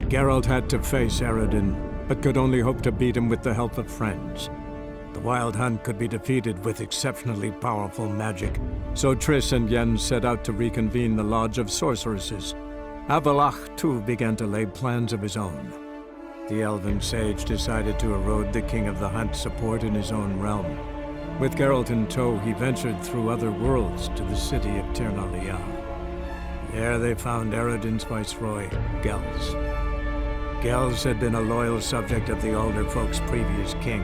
Geralt had to face Eredin, but could only hope to beat him with the help of friends. The Wild Hunt could be defeated with exceptionally powerful magic, so Triss and Yen set out to reconvene the Lodge of Sorceresses. Avallac'h, too, began to lay plans of his own. The Elven Sage decided to erode the King of the Hunt's support in his own realm. With Geralt in tow, he ventured through other worlds to the city of Tir na Lial. There they found Eredin's viceroy, Gels. Gels had been a loyal subject of the Alder Folk's previous king.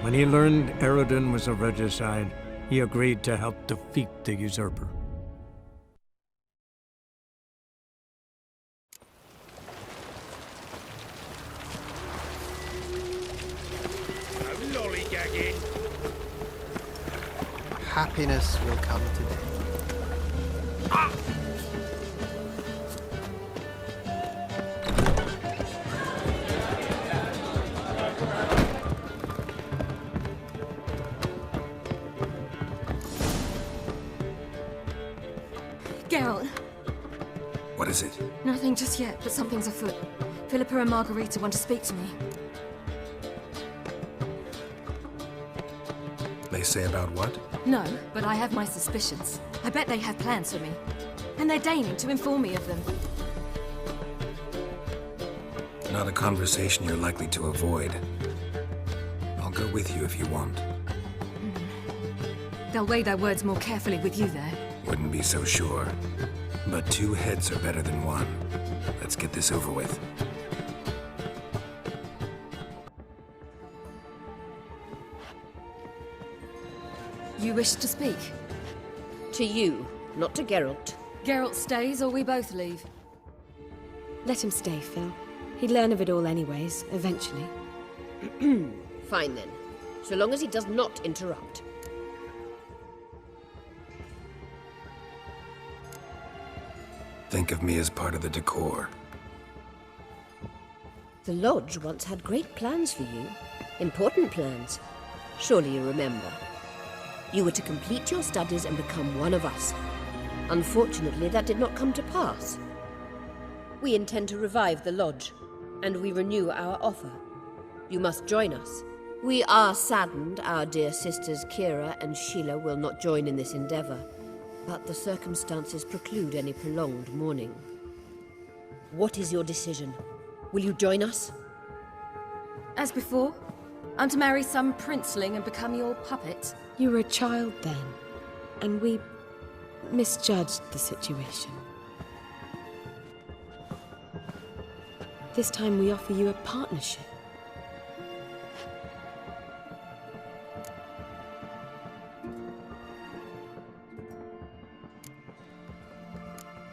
When he learned Eredin was a regicide, he agreed to help defeat the usurper. No lollygagging. Happiness will come today. Geralt. What is it? Nothing just yet, but something's afoot. Philippa and Margarita want to speak to me. They say about what? No, but I have my suspicions. I bet they have plans for me. And they're deigning to inform me of them. Not a conversation you're likely to avoid. I'll go with you if you want. They'll weigh their words more carefully with you there. Wouldn't be so sure. But 2 heads are better than 1. Let's get this over with. You wish to speak? To you, not to Geralt. Geralt stays or we both leave? Let him stay, Phil. He'd learn of it all anyways, eventually. Fine then. So long as he does not interrupt. Think of me as part of the decor. The Lodge once had great plans for you. Important plans. Surely you remember. You were to complete your studies and become one of us. Unfortunately, that did not come to pass. We intend to revive the Lodge, and we renew our offer. You must join us. We are saddened our dear sisters Kira and Sheila will not join in this endeavor, but the circumstances preclude any prolonged mourning. What is your decision? Will you join us? As before, I'm to marry some princeling and become your puppet. You were a child then, and we misjudged the situation. This time we offer you a partnership.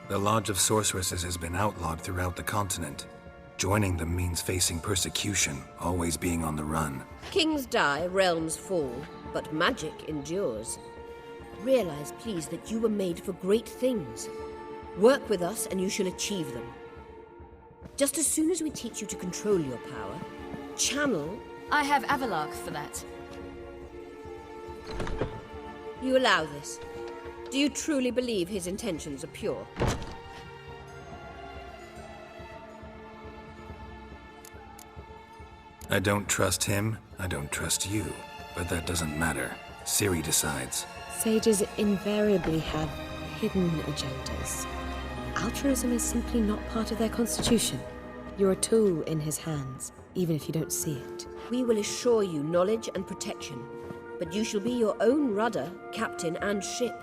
The Lodge of Sorceresses has been outlawed throughout the continent. Joining them means facing persecution, always being on the run. Kings die, realms fall, but magic endures. Realize, please, that you were made for great things. Work with us and you shall achieve them. Just as soon as we teach you to control your power, channel... I have Avallac'h for that. You allow this. Do you truly believe his intentions are pure? I don't trust him, I don't trust you. But that doesn't matter. Ciri decides. Sages invariably have hidden agendas. Altruism is simply not part of their constitution. You're a tool in his hands, even if you don't see it. We will assure you knowledge and protection, but you shall be your own rudder, captain, and ship.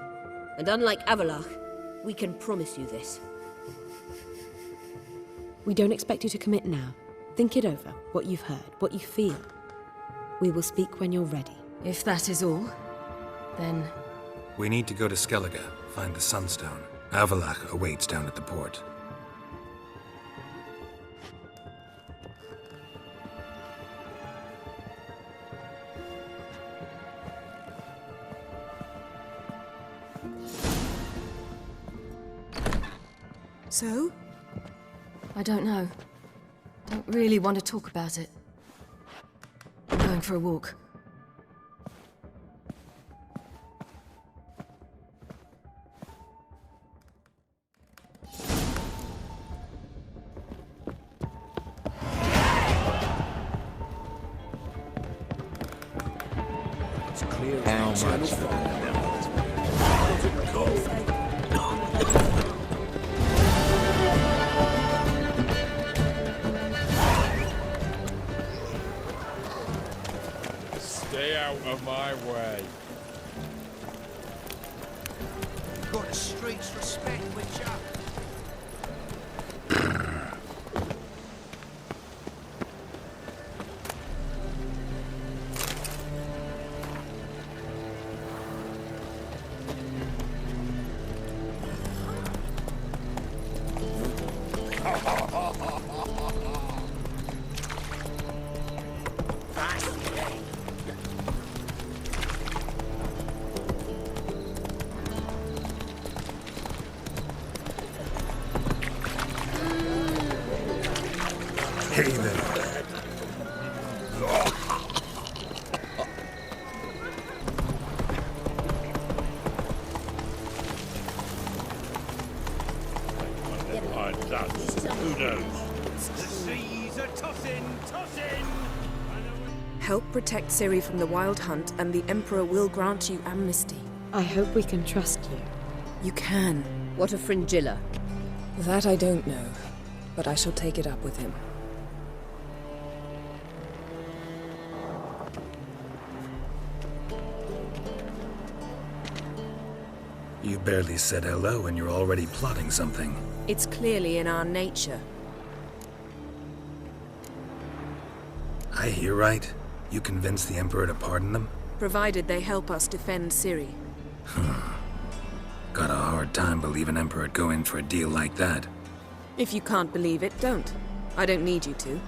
And unlike Avallac'h, we can promise you this. We don't expect you to commit now. Think it over, what you've heard, what you feel. We will speak when you're ready. If that is all, then... We need to go to Skellige, find the Sunstone. Avallac'h awaits down at the port. So? I don't know. Don't really want to talk about it. I'm going for a walk. Stay out of my way. Got the streets respect with ya. Hey there. Who knows? The seas are tossing! Help protect Ciri from the Wild Hunt, and the Emperor will grant you amnesty. I hope we can trust you. You can. What of Fringilla? That I don't know, but I shall take it up with him. You barely said hello and you're already plotting something. It's clearly in our nature. I hear right? You convinced the Emperor to pardon them? Provided they help us defend Ciri. Got a hard time believing Emperor'd go in for a deal like that. If you can't believe it, don't. I don't need you to.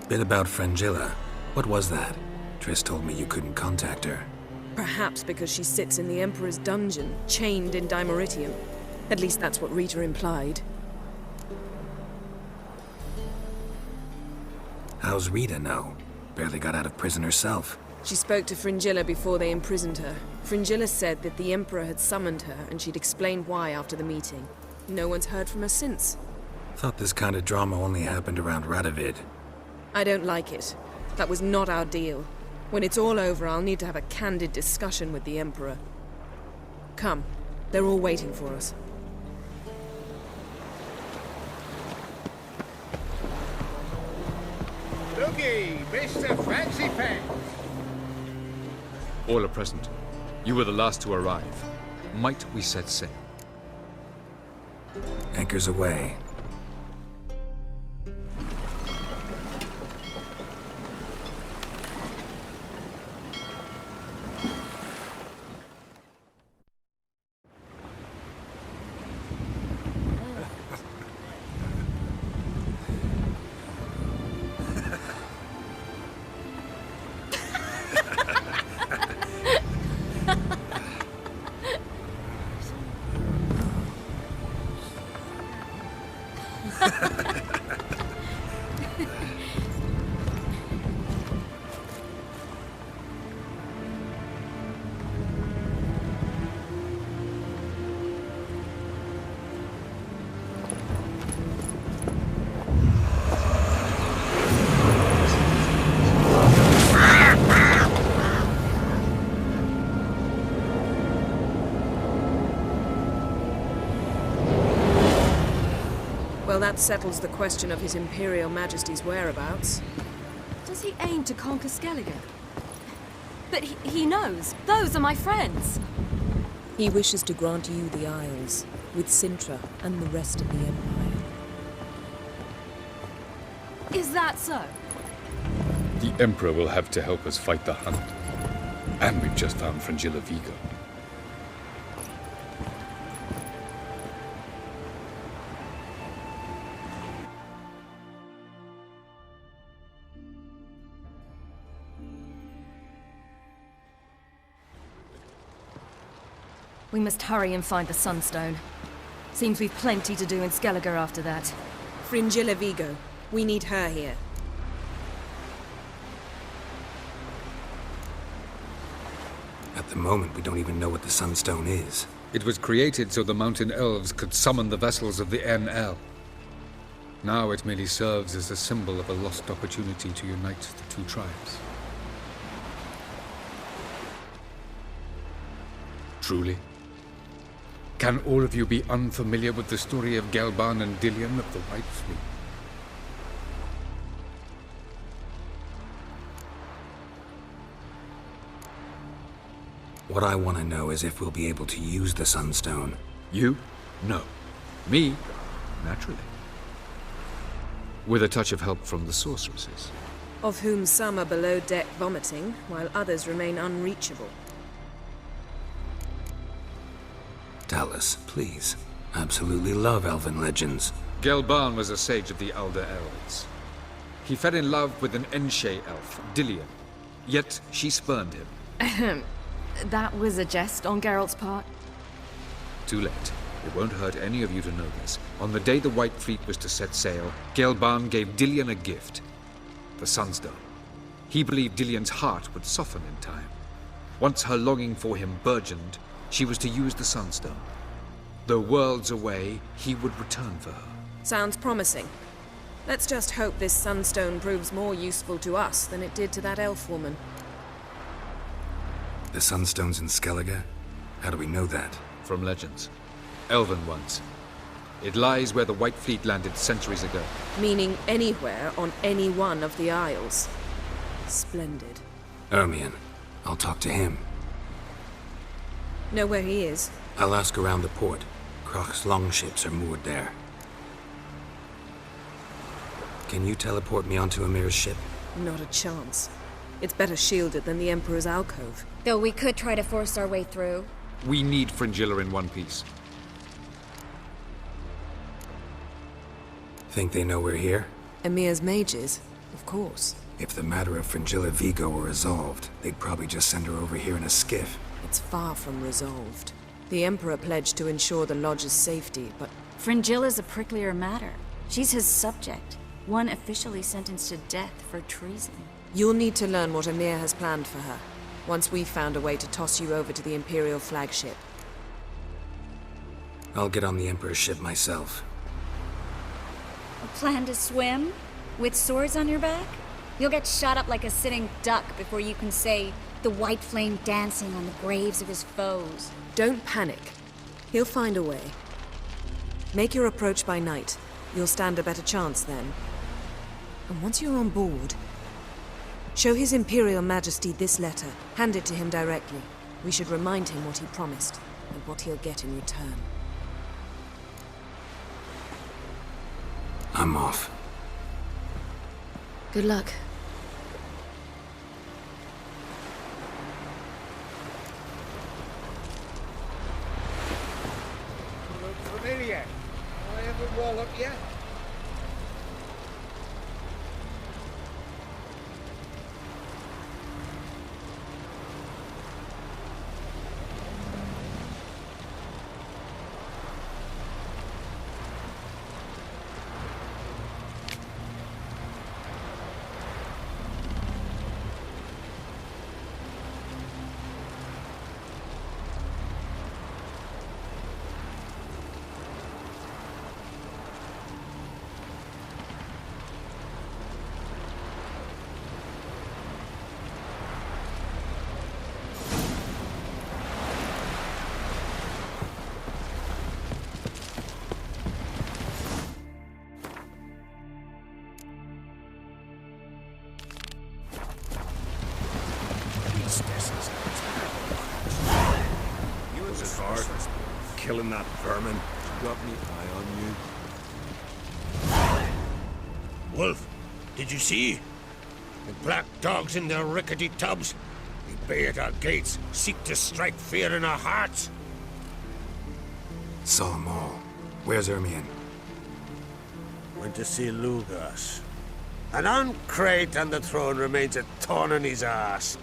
Bit about Fringilla. What was that? Triss told me you couldn't contact her. Perhaps because she sits in the Emperor's dungeon, chained in Dimeritium. At least that's what Rita implied. How's Rita know? Barely got out of prison herself. She spoke to Fringilla before they imprisoned her. Fringilla said that the Emperor had summoned her, and she'd explained why after the meeting. No one's heard from her since. Thought this kind of drama only happened around Radovid. I don't like it. That was not our deal. When it's all over, I'll need to have a candid discussion with the Emperor. Come. They're all waiting for us. Looky, Mr. Fancy Pants! All are present. You were the last to arrive. Might we set sail? Anchors away. Well, that settles the question of His Imperial Majesty's whereabouts. Does he aim to conquer Skellige? But he knows. Those are my friends. He wishes to grant you the Isles, with Cintra and the rest of the Empire. Is that so? The Emperor will have to help us fight the Hunt. And we've just found Fringilla Vigo. We must hurry and find the Sunstone. Seems we've plenty to do in Skellige after that. Fringilla Vigo. We need her here. At the moment, we don't even know what the Sunstone is. It was created so the Mountain Elves could summon the vessels of the NL. Now it merely serves as a symbol of a lost opportunity to unite the two tribes. Truly? Can all of you be unfamiliar with the story of Gelban and Dillion of the White Fleet? What I want to know is if we'll be able to use the Sunstone. You? No. Me? Naturally. With a touch of help from the sorceresses. Of whom some are below deck vomiting, while others remain unreachable. Dallas, please. Absolutely love elven legends. Gelban was a sage of the Elder Elves. He fell in love with an Enshe elf, Dillion. Yet she spurned him. That was a jest on Geralt's part. Too late. It won't hurt any of you to know this. On the day the White Fleet was to set sail, Gelban gave Dillion a gift. The Sunstone. He believed Dillion's heart would soften in time. Once her longing for him burgeoned, she was to use the Sunstone. Though worlds away, he would return for her. Sounds promising. Let's just hope this Sunstone proves more useful to us than it did to that elf woman. The Sunstone's in Skellige? How do we know that? From legends. Elven ones. It lies where the White Fleet landed centuries ago. Meaning anywhere on any one of the Isles. Splendid. Ermion. I'll talk to him. Know where he is? I'll ask around the port. Croc's longships are moored there. Can you teleport me onto Amir's ship? Not a chance. It's better shielded than the Emperor's alcove. Though we could try to force our way through. We need Fringilla in one piece. Think they know we're here? Emir's mages? Of course. If the matter of Fringilla Vigo were resolved, they'd probably just send her over here in a skiff. It's far from resolved. The Emperor pledged to ensure the Lodge's safety, but... Fringilla's a pricklier matter. She's his subject. One officially sentenced to death for treason. You'll need to learn what Emir has planned for her, once we've found a way to toss you over to the Imperial flagship. I'll get on the Emperor's ship myself. A plan to swim? With swords on your back? You'll get shot up like a sitting duck before you can say, the white flame dancing on the graves of his foes. Don't panic. He'll find a way. Make your approach by night. You'll stand a better chance then. And once you're on board, show His Imperial Majesty this letter. Hand it to him directly. We should remind him what he promised, and what he'll get in return. I'm off. Good luck. Look familiar. I haven't walloped yet. Killing that vermin. Got me eye on you. Wolf, did you see? The black dogs in their rickety tubs. They bay at our gates, seek to strike fear in our hearts. Saw them all. Where's Ermion? Went to see Lugas. An uncrate on the throne remains a thorn in his ass.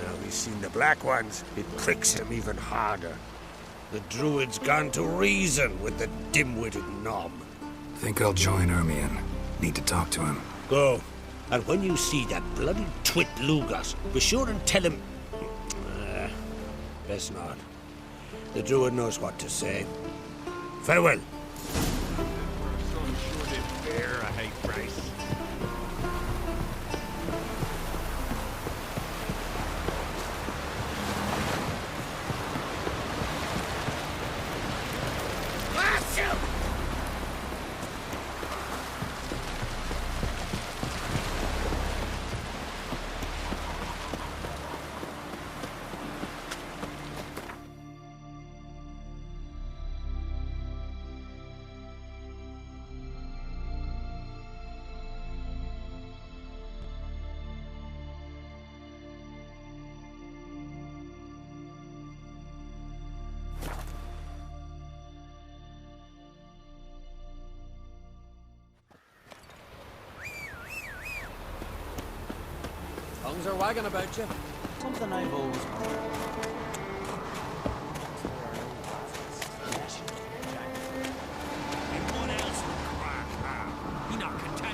Now he's seen the Black Ones, it pricks him even harder. The Druid's gone to reason with the dim-witted knob. Think I'll join Ermion. Need to talk to him. Go. And when you see that bloody twit Lugas, be sure and tell him... best not. The Druid knows what to say. Farewell. Tongues are wagging about you. Something I've always wondered.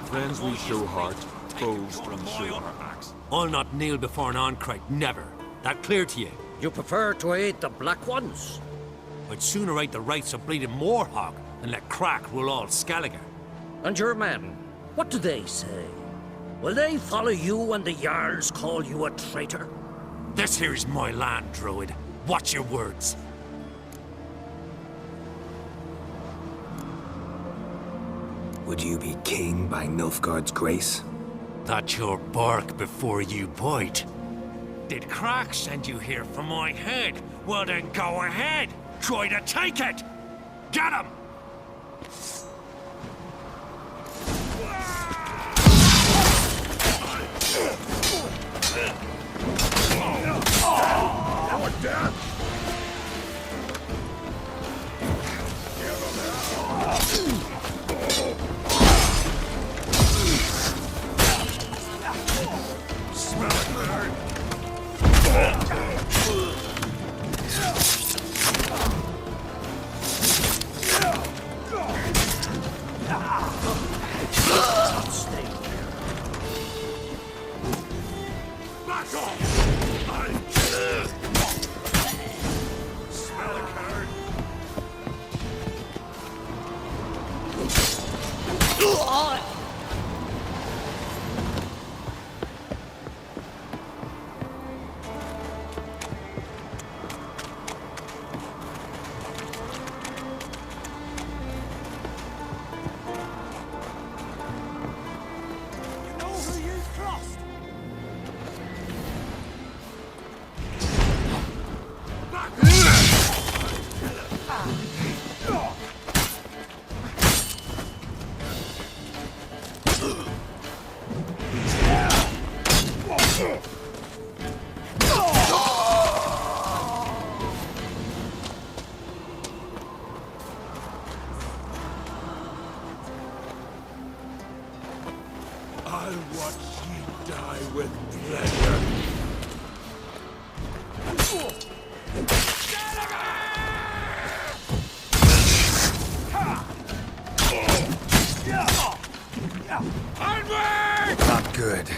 Friends we show heart, foes we show heart. I'll not kneel before an Oncrite, never. That clear to you? You prefer to aid the Black Ones? I'd sooner aid the rights of bleeding Morhog than let Crack rule all Skellige. And your men, what do they say? Will they follow you when the Jarls call you a traitor? This here's my land, Druid. Watch your words. Would you be king by Nilfgaard's grace? That's your bark before you bite. Did Crack send you here for my head? Well then go ahead. Try to take it. Get him! I'll watch ye die with pleasure. Not good.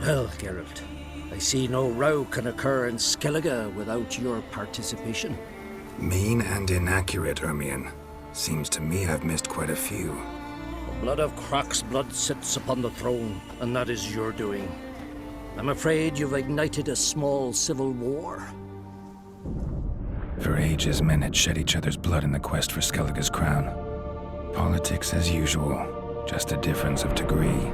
Well, Geralt, I see no row can occur in Skellige without your participation. Mean and inaccurate, Ermion. Seems to me I've missed quite a few. The blood of Crach's blood sits upon the throne, and that is your doing. I'm afraid you've ignited a small civil war. For ages, men had shed each other's blood in the quest for Skellige's crown. Politics as usual, just a difference of degree.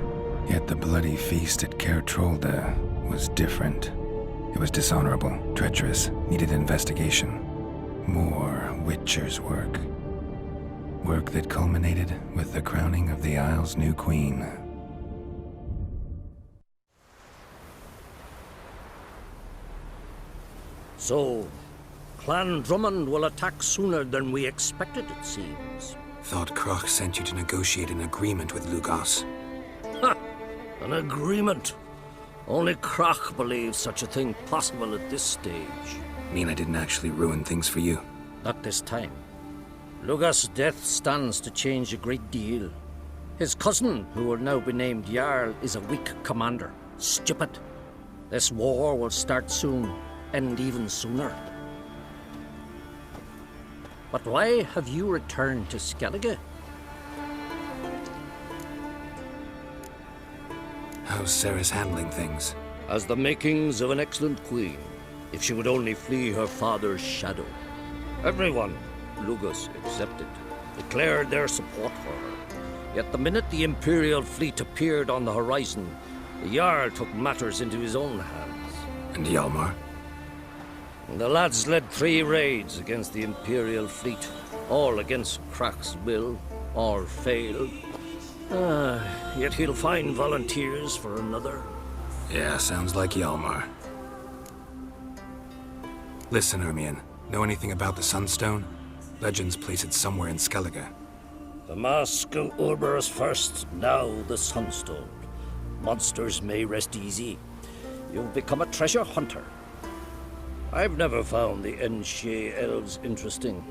Yet the bloody feast at Caer Trolda was different. It was dishonorable, treacherous, needed investigation. More Witcher's work. Work that culminated with the crowning of the Isle's new queen. So, Clan Drummond will attack sooner than we expected, it seems. Thought Crach sent you to negotiate an agreement with Lugos. Ha! An agreement? Only Crach believes such a thing possible at this stage. Mean I didn't actually ruin things for you? Not this time. Lugos' death stands to change a great deal. His cousin, who will now be named Jarl, is a weak commander. Stupid. This war will start soon, end even sooner. But why have you returned to Skellige? How's Sarah's handling things? As the makings of an excellent queen, if she would only flee her father's shadow. Everyone, Lugos excepted, declared their support for her. Yet the minute the Imperial fleet appeared on the horizon, the Jarl took matters into his own hands. And Hjalmar? The lads led 3 raids against the Imperial fleet, all against Crach's will, all failed. Yet he'll find volunteers for another. Yeah, sounds like Hjalmar. Listen, Ermion, know anything about the Sunstone? Legends place it somewhere in Skellige. The Mask of Urber's first, now the Sunstone. Monsters may rest easy. You've become a treasure hunter. I've never found the Enshe elves interesting.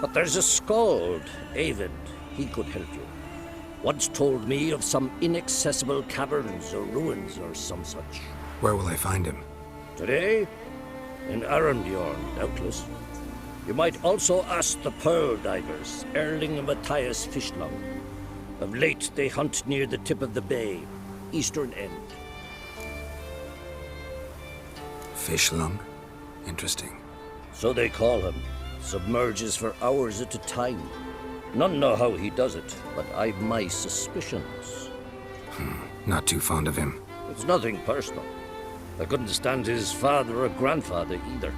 But there's a skald, Avid. He could help you. Once told me of some inaccessible caverns or ruins or some such. Where will I find him? Today? In Arendbjorn, doubtless. You might also ask the Pearl Divers, Erling and Matthias Fishlung. Of late, they hunt near the tip of the bay, eastern end. Fishlung? Interesting. So they call him. Submerges for hours at a time. None know how he does it, but I've my suspicions. Not too fond of him. It's nothing personal. I couldn't stand his father or grandfather either.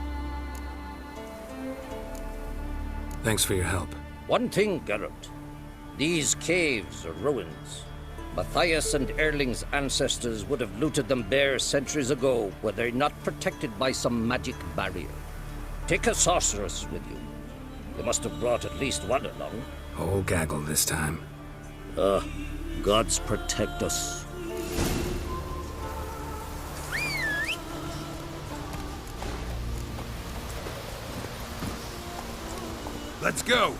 Thanks for your help. One thing, Geralt. These caves are ruins. Matthias and Erling's ancestors would have looted them bare centuries ago were they not protected by some magic barrier. Take a sorceress with you. You must have brought at least one along. Whole gaggle this time. Gods protect us. Let's go!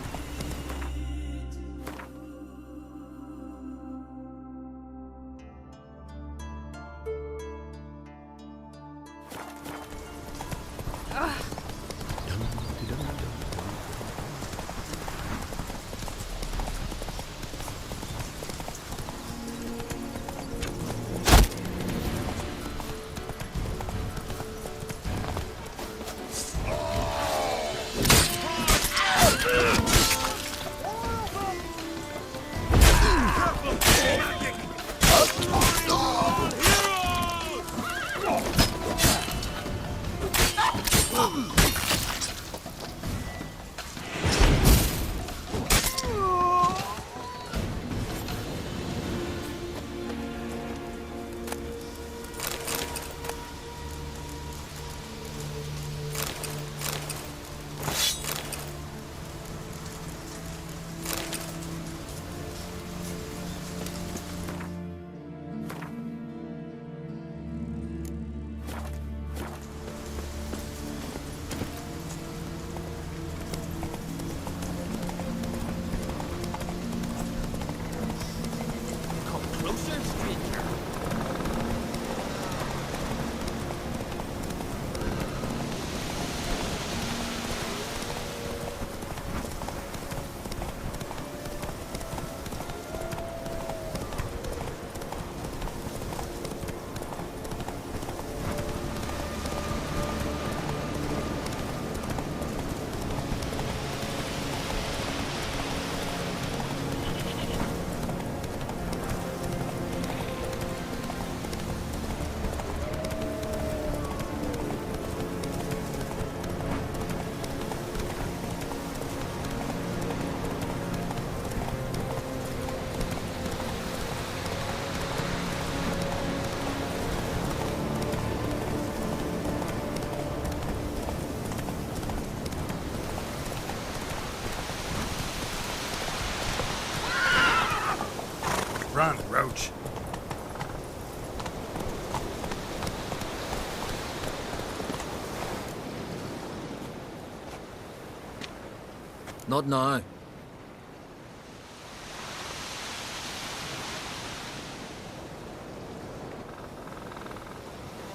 Not now.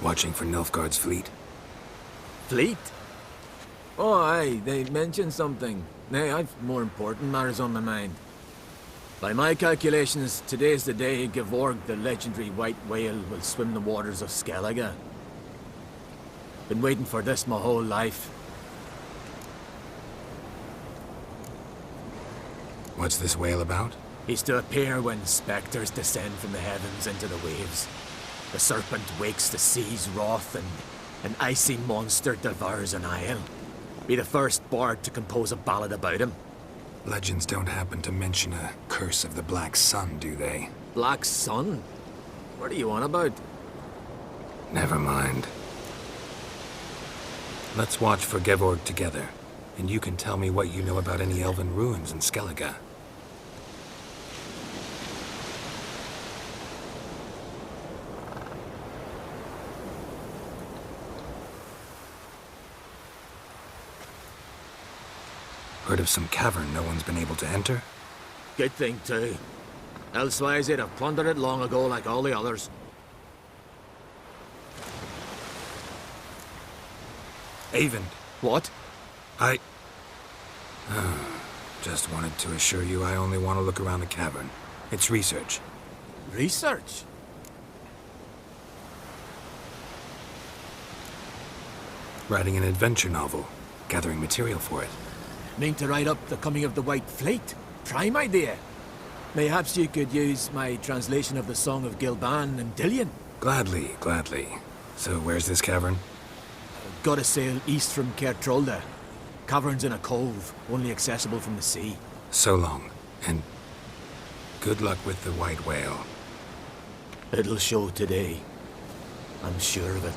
Watching for Nilfgaard's fleet. Fleet? Oh, aye, they mentioned something. Nay, I've more important matters on my mind. By my calculations, today's the day Gevorg, the legendary white whale, will swim the waters of Skellige. Been waiting for this my whole life. What's this whale about? He's to appear when spectres descend from the heavens into the waves. The serpent wakes the sea's wrath, and an icy monster devours an isle. Be the first bard to compose a ballad about him. Legends don't happen to mention a curse of the Black Sun, do they? Black Sun? What are you on about? Never mind. Let's watch for Gevorg together, and you can tell me what you know about any elven ruins in Skellige. Heard of some cavern no one's been able to enter? Good thing, too. Elsewise, they'd have plundered it long ago like all the others. Eyvind. What? I... just wanted to assure you I only want to look around the cavern. It's research. Research? Writing an adventure novel. Gathering material for it. Mean to write up the coming of the White Fleet? Prime idea. Mayhaps you could use my translation of the Song of Gilban and Dillion. Gladly, gladly. So where's this cavern? Gotta sail east from Kertrolde. Cavern's in a cove, only accessible from the sea. So long, and good luck with the white whale. It'll show today. I'm sure of it.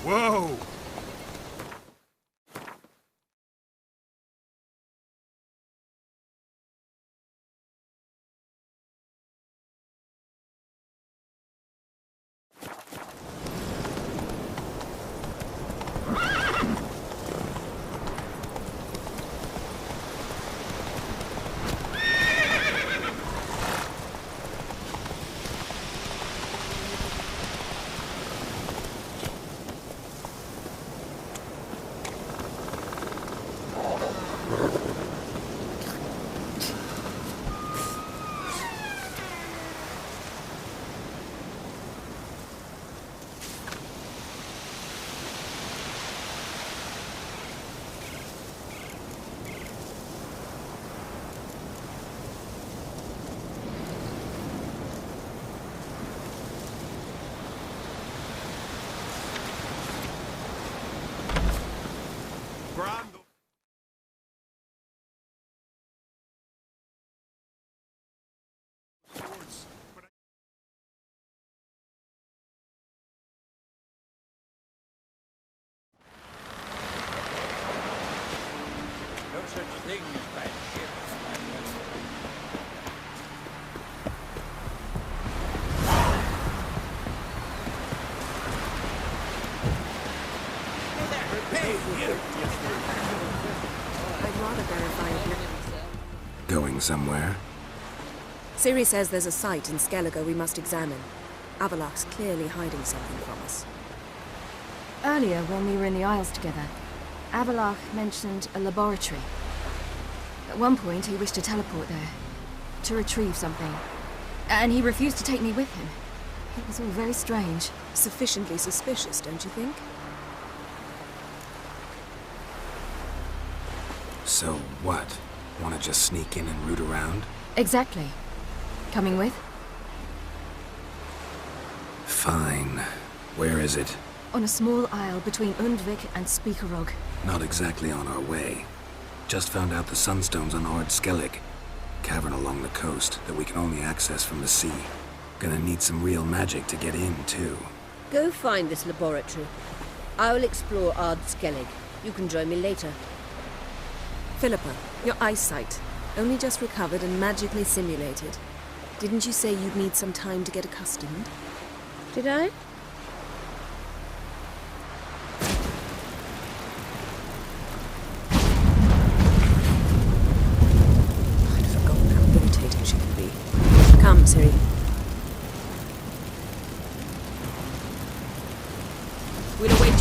Whoa! I'd rather verify it now. Going somewhere? Ciri says there's a site in Skellige we must examine. Avalach's clearly hiding something from us. Earlier, when we were in the Isles together, Avalach mentioned a laboratory. At one point, he wished to teleport there, to retrieve something. And he refused to take me with him. It was all very strange. Sufficiently suspicious, don't you think? So what? Want to just sneak in and root around? Exactly. Coming with? Fine. Where is it? On a small isle between Undvik and Spikerog. Not exactly on our way. Just found out the sunstones on Ard Skellig. Cavern along the coast that we can only access from the sea. Gonna need some real magic to get in, too. Go find this laboratory. I will explore Ard Skellig. You can join me later. Philippa, your eyesight. Only just recovered and magically simulated. Didn't you say you'd need some time to get accustomed? Did I? I'd forgotten how irritating she can be. Come, Ciri. We'll await